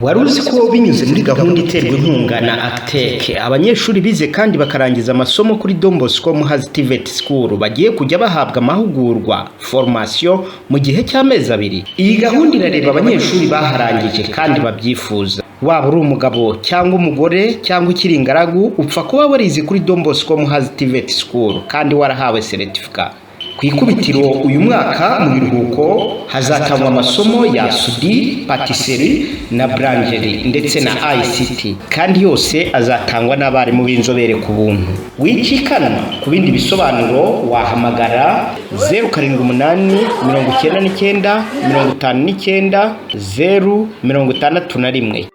Wari uzi ko binyuze muri gahunda iterwa inkunga na Advert abanyeshuri bize kandi bakarangiza amasomo kuri Don Bosco Muhazi Advert School bagiye kujya bahabwa amahugurwa formation mu gihe cy'amezi 2. Iyi gahunda irareba abanyeshuri baharangije kandi babyifuza. Waba uri umugabo cyangwa umugore cyangwa ikiringaragu upfa kuba warize kuri Don Bosco Muhazi Advert School kandi warahawe certificate. Ku ikubitiro uyu mwaka mu biruhuko hazatangwa amasomo ya sudi, patisserie na boulangerie ndetse na ICT kandi yose azatangwa n'abarimu b'inzobere ku buntu. Wicikanwa ku bindi bisobanuro wahamagara 078 99 59 061.